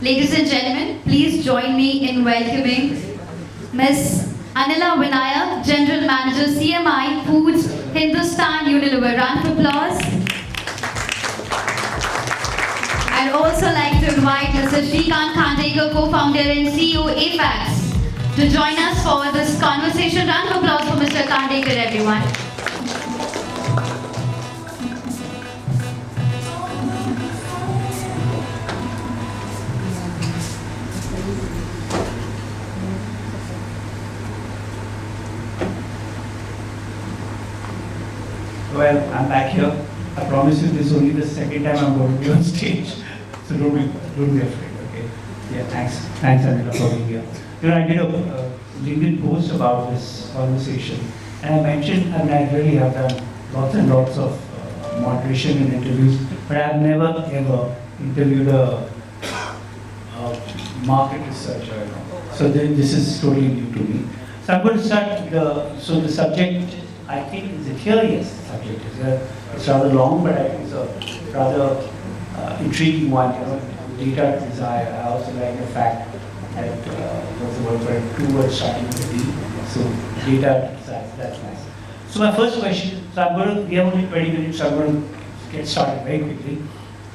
Ladies and gentlemen, please join me in welcoming Ms. Anila Vinayak, General Manager CMI Foods, Hindustan Unilever. Round of applause. I'd also like to invite Mr. Sreekant Khandekar, Co-founder and CEO afaqs, to join us for this conversation. Round of applause for Mr. Khandekar, everyone. Well, I'm back here. I promise you this is only the second time I'm going to be on stage. So don't be afraid, okay? Yeah, thanks. Thanks, Anila, for being here. You know, I did a LinkedIn post about this conversation. And I mentioned, I really have done lots and lots of moderation and interviews, but I've never ever interviewed a market researcher, you know. So this is totally new to me. So I'm going to start the subject, I think, is it here? Yes, the subject is here. It's rather long, but I think it's a rather intriguing one, you know, data desire. I also like the fact that what's the word for it, two words starting with D. So data desire, that's nice. So my first question, we have only 20 minutes, so I'm going to get started very quickly.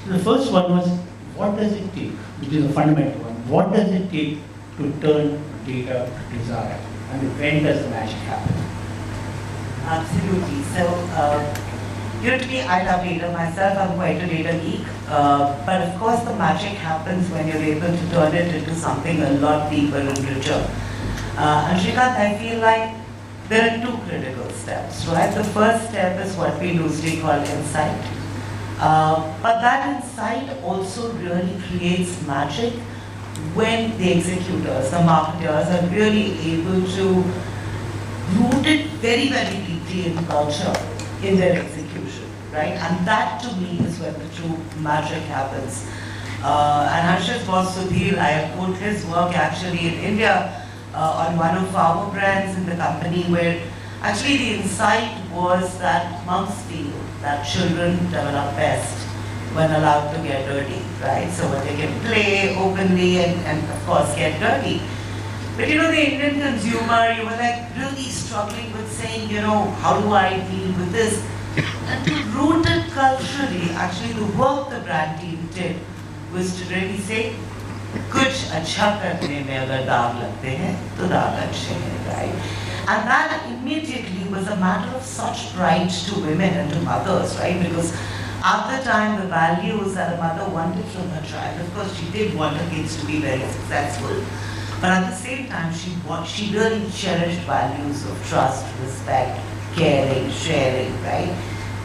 So the first one was, what does it take, which is a fundamental one, what does it take to turn data to desire? And when does the magic happen? Absolutely. So, to me, I love data myself. I'm quite a data geek. But of course, the magic happens when you're able to turn it into something a lot deeper and richer. And Sreekant, I feel like there are two critical steps, right? The first step is what we loosely call insight. But that insight also really creates magic when the executors, the marketers, are really able to root it very, very deeply in culture, in their execution, right? And that to me is where the true magic happens. And Harsh's boss Sudhir, I have put his work actually in India on one of our brands in the company, where actually the insight was that monks feel that children develop best when allowed to get dirty, right? So when they can play openly and of course get dirty. But you know, the Indian consumer, you were like really struggling with saying, you know, how do I deal with this? And to root it culturally, actually the work the brand team did was to really say, कुछ अच्छा करने में अगर दाग लगते हैं तो दाग अच्छे हैं, right? And that immediately was a matter of such pride to women and to mothers, right? Because at the time, the values that a mother wanted from her child, of course, she did want her kids to be very successful. But at the same time, she really cherished values of trust, respect, caring, sharing, right?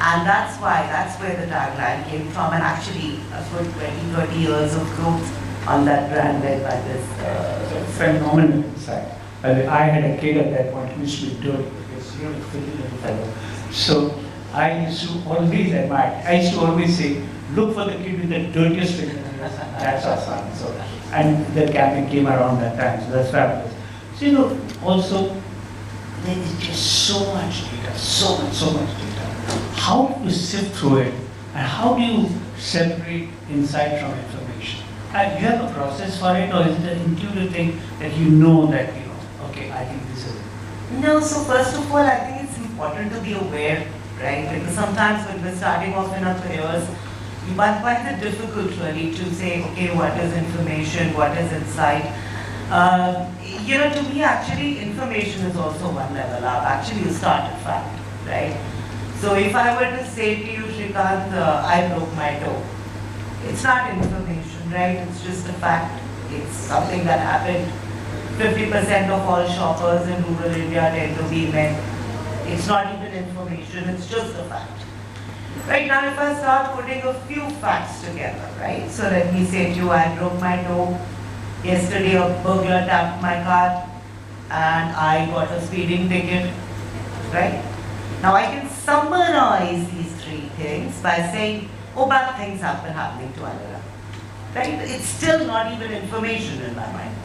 And that's where the tagline came from. And actually, a good 20, 30 years of growth on that brand led by this. Phenomenal insight. I had a kid at that point who used to be dirty because he was a filthy little fellow. So I used to always admire. I used to always say, look for the kid with the dirtiest fingernails. That's our son. So, and the campaign came around that time, so that's fabulous. So you know, also there is just so much data, so much data. How do you sift through it, and how do you separate insight from information? And you have a process for it, or is it an intuitive thing that you know that okay, I think this is it? No, so first of all, I think it's important to be aware, right? Because sometimes when we're starting off in our careers, you might find it difficult really to say, okay, what is information, what is insight? To me, actually, information is also one level up. Actually, you start at fact, right? So if I were to say to you, Sreekant, I broke my toe, it's not information, right? It's just a fact. It's something that happened. 50% of all shoppers in rural India tend to be men. It's not even information, it's just a fact. Right now, if I start putting a few facts together, right? So let me say to you, I broke my toe. Yesterday, a burglar tapped my car and I got a speeding ticket, right? Now, I can summarize these three things by saying, oh, bad things have been happening to Anila, right? It's still not even information in my mind.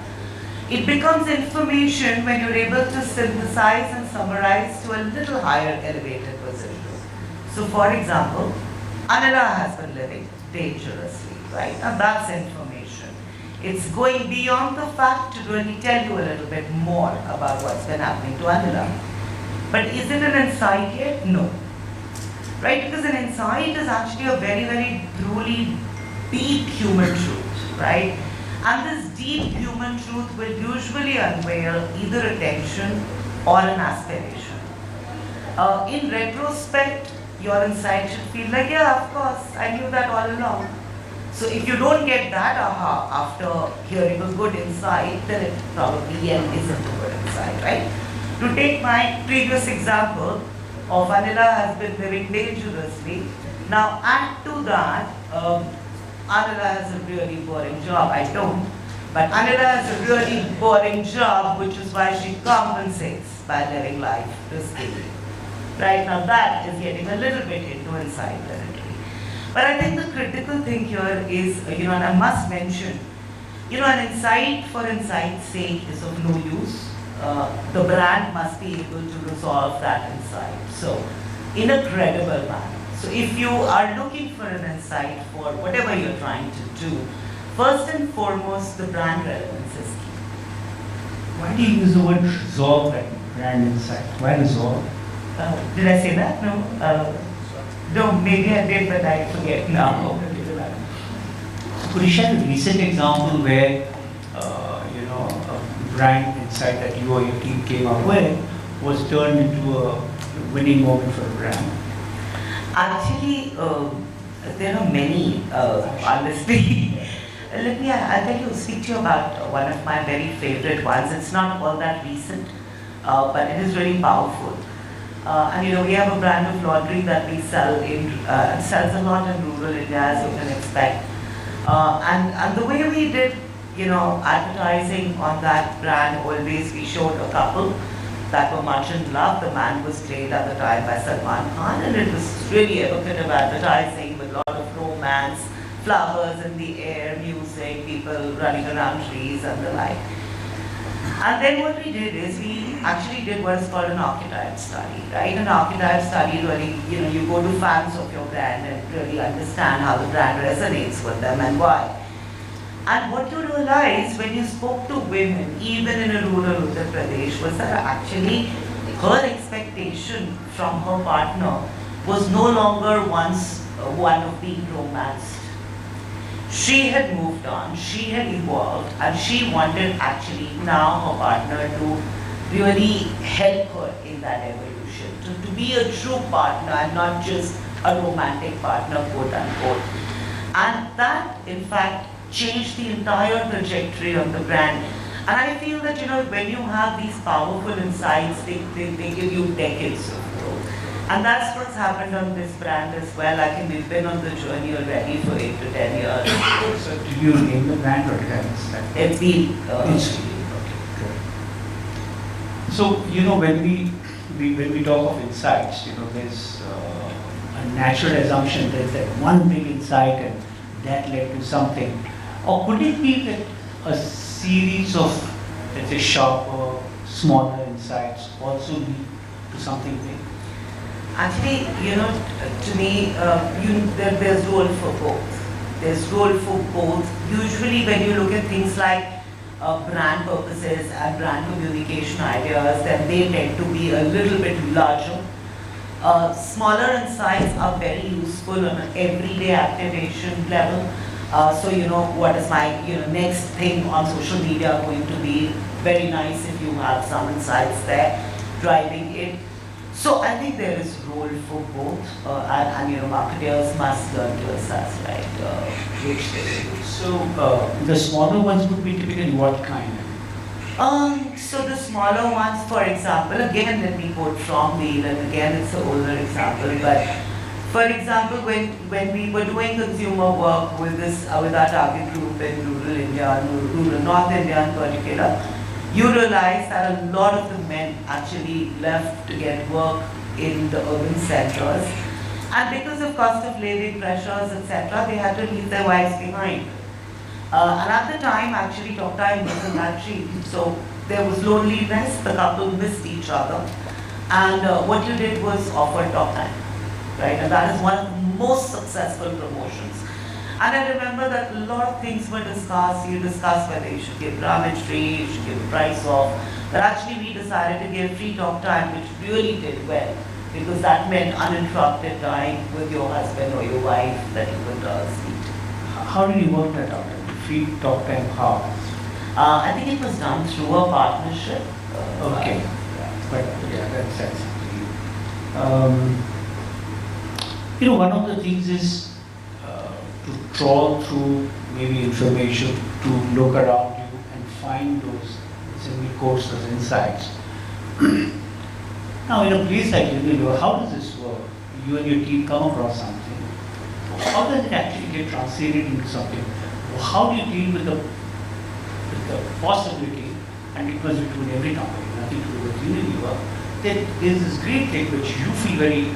It becomes information when you're able to synthesize and summarize to a little higher elevated position. So for example, Anila has been living dangerously, right? And that's information. It's going beyond the fact to really tell you a little bit more about what's been happening to Anila. But is it an insight yet? No. Right? Because an insight is actually a very, very truly deep human truth, right? And this deep human truth will usually unveil either a tension or an aspiration. In retrospect, your insight should feel like, yeah, of course, I knew that all along. So if you don't get that aha after hearing a good insight, then it probably isn't a good insight, right? To take my previous example of Anila has been living dangerously. Now add to that, Anila has a really boring job. I don't. But Anila has a really boring job, which is why she compensates by living life riskily. Right now that is getting a little bit into insight territory. But I think the critical thing here is, and I must mention, an insight for insight's sake is of no use. The brand must be able to resolve that insight. So, in a credible manner. So, if you are looking for an insight for whatever you're trying to do, first and foremost, the brand relevance is key. Why do you use the word resolve and brand insight? Why resolve? Did I say that? No? No, maybe I did, but I forget now. Could you share a recent example where, a brand insight that you or your team came up with was turned into a winning moment for the brand? Actually, there are many, honestly. I'll tell you, speak to you about one of my very favorite ones. It's not all that recent, but it is really powerful. And we have a brand of laundry that we sell sells a lot in rural India, as you can expect. And the way we did, advertising on that brand, always we showed a couple that were much in love. The man was played at the time by Salman Khan, and it was really evocative advertising with a lot of romance, flowers in the air, music, people running around trees and the like. And then what we did is we actually did what is called an archetype study, right? An archetype study really, you go to fans of your brand and really understand how the brand resonates with them and why. And what you realize when you spoke to women, even in a rural Uttar Pradesh, was that actually her expectation from her partner was no longer one of being romanced. She had moved on, she had evolved, and she wanted actually now her partner to really help her in that evolution, to be a true partner and not just a romantic partner, quote unquote. And that, in fact, changed the entire trajectory of the brand. And I feel that, when you have these powerful insights, they give you decades of growth. And that's what's happened on this brand as well. I think we've been on the journey already for 8 to 10 years. So did you name the brand or did I miss that? It's been... Okay, good. So, when we talk of insights, there's a natural assumption there's that one big insight and that led to something. Or could it be that a series of, let's say, sharper, smaller insights also lead to something big? Actually, to me, there's role for both. There's role for both. Usually when you look at things like brand purposes and brand communication ideas, then they tend to be a little bit larger. Smaller insights are very useful on an everyday activation level. So, what is my next thing on social media going to be? Very nice if you have some insights there driving it. So I think there is role for both, and marketers must learn to assess, right, which they do. So the smaller ones would be typically what kind? So the smaller ones, for example, again let me quote from Neil, and again it's an older example, but for example, when we were doing consumer work with our target group in rural India, rural North India in particular, you realize that a lot of the men actually left to get work in the urban centers, and because of cost of living pressures, etc., they had to leave their wives behind. And at the time, actually, talk time was in that tree. So there was loneliness, the couple missed each other, and what you did was offer talk time, right? And that is one of the most successful promotions. And I remember that a lot of things were discussed. You discussed whether you should give grammage free, you should give the price off. But actually we decided to give free talk time, which really did well, because that meant uninterrupted time with your husband or your wife that you could speak to. How did you work that out? Free talk time, how? I think it was done through a partnership. Okay. But yeah, that's sense. One of the things is to trawl through maybe information, to look around you and find those single quotes, those insights. Now, in a place like Unilever, how does this work? You and your team come across something. How does it actually get translated into something? How do you deal with the possibility, and it was between every company, nothing to do with Unilever, that there's this great thing which you feel very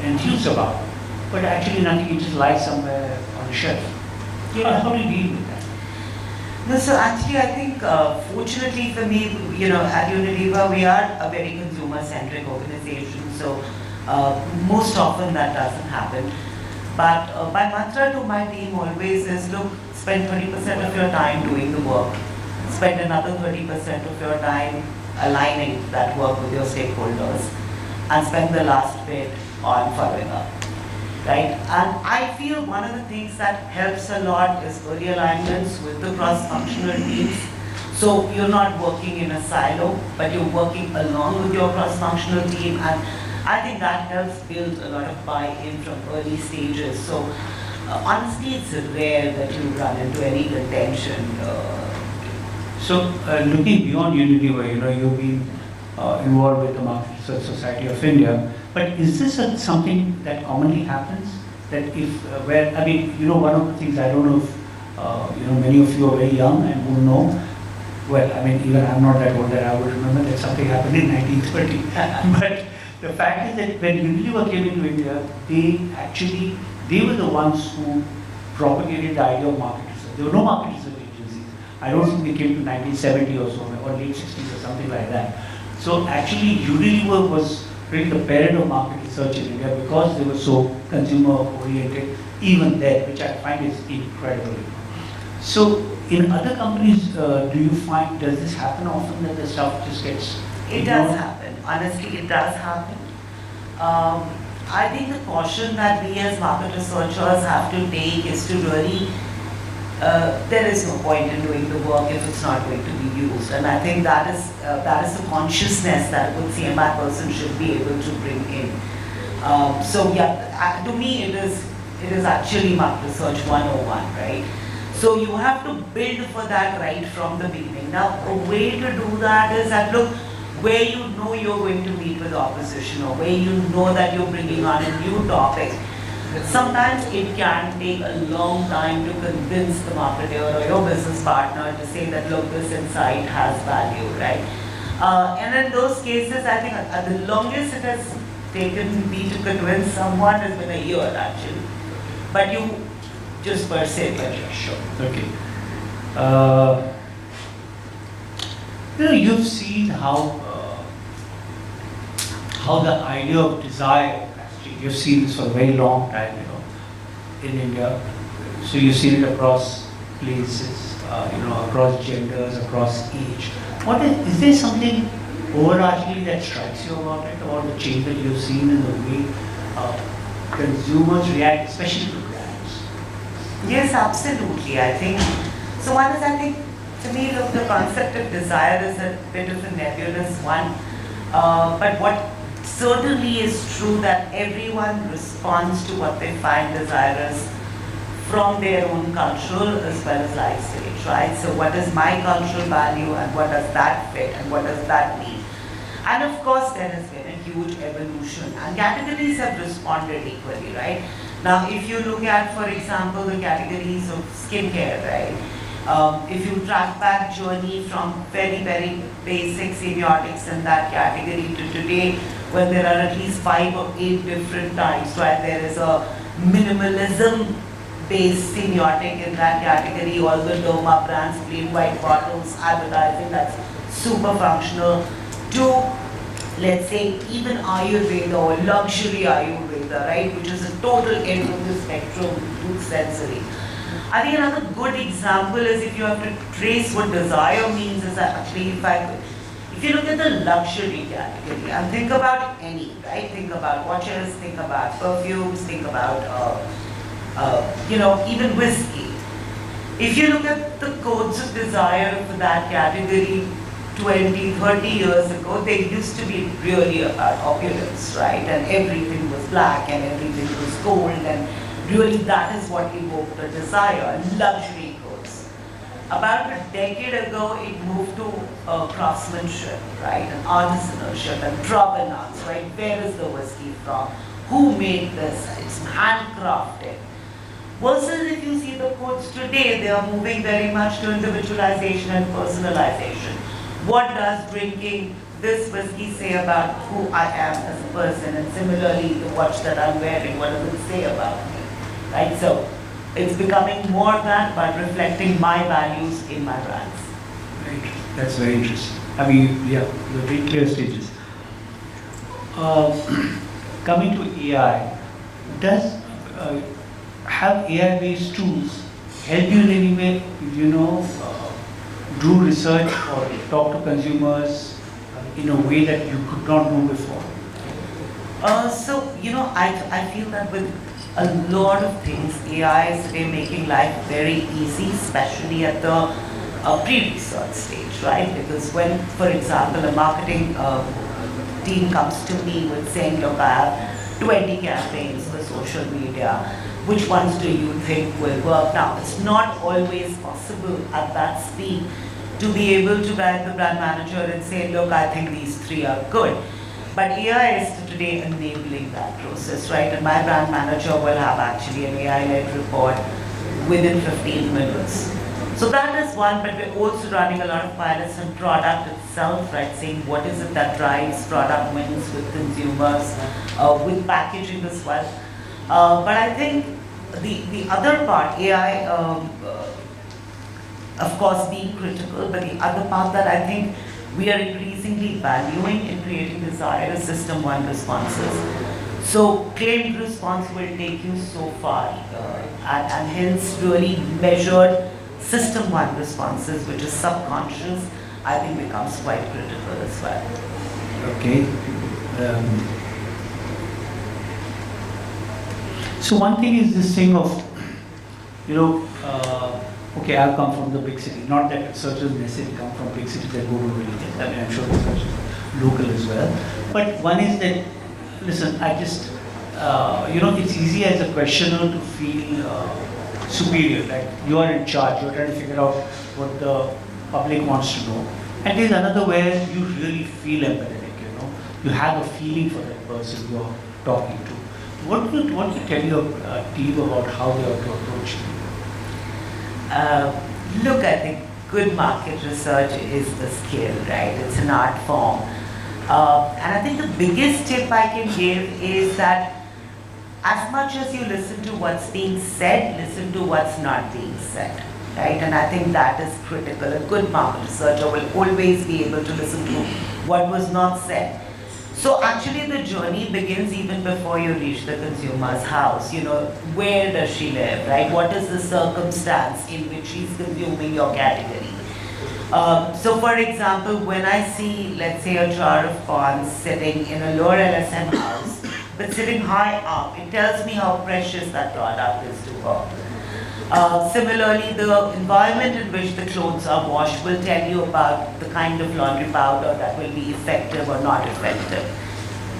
enthused about, but actually nothing, it just lies somewhere on the shelf. How do you deal with that? No, so actually I think fortunately for me, at Unilever we are a very consumer-centric organization, so most often that doesn't happen. But my mantra to my team always is, look, spend 20% of your time doing the work, spend another 30% of your time aligning that work with your stakeholders, and spend the last bit on following up. Right? And I feel one of the things that helps a lot is early alignments with the cross-functional teams. So you're not working in a silo, but you're working along with your cross-functional team, and I think that helps build a lot of buy-in from early stages. So honestly, it's rare that you run into any contention. So looking beyond Unilever, you've been involved with the Market Research Society of India. But is this something that commonly happens? That if, one of the things, I don't know if, many of you are very young and will know, well, even I'm not that old that I would remember that something happened in 1930. But the fact is that when Unilever came into India, they were the ones who propagated the idea of market research. There were no market research agencies. I don't think they came to 1970 or so, or late 60s or something like that. So actually, Unilever was really the parent of market research in India because they were so consumer-oriented even there, which I find is incredible. So in other companies, do you find, does this happen often that the stuff just gets It does happen. Honestly, it does happen. I think the caution that we as market researchers have to take is to really, there is no point in doing the work if it's not going to be used. And I think that is the consciousness that a good CMI person should be able to bring in. So yeah, to me it is actually market research 101, right? So you have to build for that right from the beginning. Now, a way to do that is that, look, where you know you're going to meet with opposition or where you know that you're bringing on a new topic, sometimes it can take a long time to convince the marketer or your business partner to say that, look, this insight has value, right? And in those cases, I think the longest it has taken me to convince someone has been a year, actually. But you just persevere. Sure. Okay. You've seen how the idea of desire, actually, you've seen this for a very long time, in India. So you've seen it across places, across genders, across age. Is there something overarchingly that strikes you about it, about the change that you've seen in the way consumers react, especially to brands? Yes, absolutely. I think, so one is, to me, look, the concept of desire is a bit of a nebulous one. But what certainly is true that everyone responds to what they find desirous from their own cultural as well as life stage, right? So what is my cultural value and what does that fit and what does that mean? And of course, there has been a huge evolution and categories have responded equally, right? Now, if you look at, for example, the categories of skincare, right? If you track back journey from very, very basic semiotics in that category to today, when there are at least 5 or 8 different types, right? There is a minimalism-based semiotic in that category, all the Derma brands, plain white bottles, advertising that's super functional, to, let's say, even Ayurveda or luxury Ayurveda, right? Which is a total end of the spectrum with sensory. I think another good example is if you have to trace what desire means is that actually if you look at the luxury category and think about any, right? Think about watches, think about perfumes, think about, even whiskey. If you look at the codes of desire for that category 20, 30 years ago, they used to be really about opulence, right? And everything was black and everything was gold, and really that is what evoked the desire, luxury goods. About a decade ago, it moved to craftsmanship, right? And artisanalship and provenance, right? Where is the whiskey from? Who made this? It's handcrafted. Versus if you see the codes today, they are moving very much to individualization and personalization. What does drinking this whiskey say about who I am as a person? And similarly, the watch that I'm wearing, what does it say about me? Right? So it's becoming more that, but reflecting my values in my brands. Right. That's very interesting. I mean, yeah, the very clear stages. Coming to AI, does have AI-based tools help you in any way, do research or talk to consumers in a way that you could not do before? I feel that with a lot of things, AI is today making life very easy, especially at the pre-research stage, right? Because when, for example, a marketing team comes to me with saying, look, I have 20 campaigns for social media, which ones do you think will work? Now, it's not always possible at that speed to be able to guide the brand manager and say, look, I think these 3 are good. But AI is today enabling that process, right? And my brand manager will have actually an AI-led report within 15 minutes. So that is one, but we're also running a lot of pilots on product itself, right? Saying what is it that drives product wins with consumers, with packaging as well. But I think the other part, AI, of course, being critical, but the other part that I think we are increasingly valuing in creating desire is system 1 responses. So claimed response will take you so far, and hence really measured system 1 responses, which is subconscious, I think becomes quite critical as well. Okay. So one thing is this thing of, okay, I've come from the big city. Not that researchers necessarily come from big cities that go to villages. I mean, I'm sure researchers are local as well. But one is that, listen, I just, it's easy as a questioner to feel superior, like you are in charge, you're trying to figure out what the public wants to know. And there's another where you really feel empathetic, you have a feeling for that person you're talking to. What would you tell your team about how they ought to approach you? Look, I think good market research is a skill, right? It's an art form. And I think the biggest tip I can give is that as much as you listen to what's being said, listen to what's not being said, right? And I think that is critical. A good market researcher will always be able to listen to what was not said. So actually the journey begins even before you reach the consumer's house. Where does she live, right? What is the circumstance in which she's consuming your category? So for example, when I see, let's say, a jar of corn sitting in a lower LSM house, but sitting high up, it tells me how precious that product is to her. Similarly, the environment in which the clothes are washed will tell you about the kind of laundry powder that will be effective or not effective.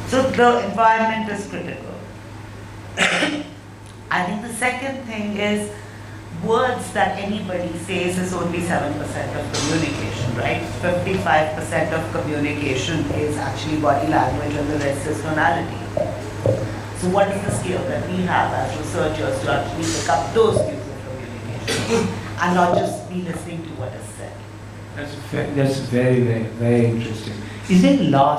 So the environment is critical. I think the second thing is words that anybody says is only 7% of communication, right? 55% of communication is actually body language and the rest is tonality. So what is the skill that we have as researchers to actually pick up those cues of communication and not just be listening to what is said? That's very, very, very interesting. Is there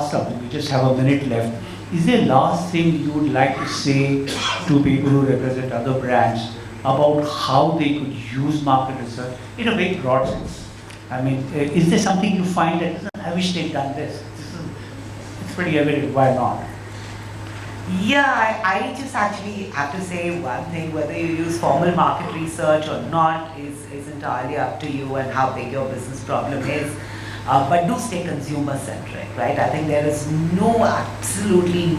something, we just have a minute left, is there last thing you would like to say to people who represent other brands about how they could use market research in a very broad sense? I mean, is there something you find that, I wish they'd done this? It's pretty evident, why not? Yeah, I just actually have to say one thing, whether you use formal market research or not is entirely up to you and how big your business problem is. But do stay consumer centric, right? I think there is absolutely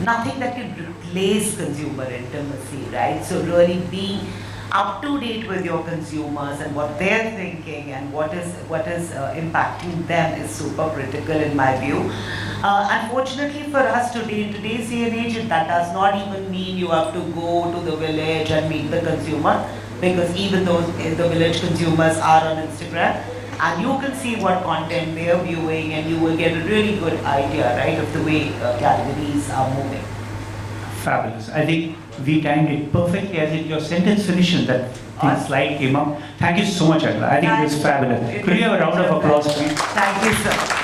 nothing that can replace consumer intimacy, right? So really being up to date with your consumers and what they're thinking and what is impacting them is super critical in my view. Unfortunately for us today, in today's day and age, that does not even mean you have to go to the village and meet the consumer, because even those the village consumers are on Instagram, and you can see what content they are viewing, and you will get a really good idea, right, of the way categories are moving. Fabulous. I think we timed it perfectly as in your sentence finished that slide came up. Thank you so much, Anila. I think it was fabulous. Could we have a round of applause, please? Thank you, sir.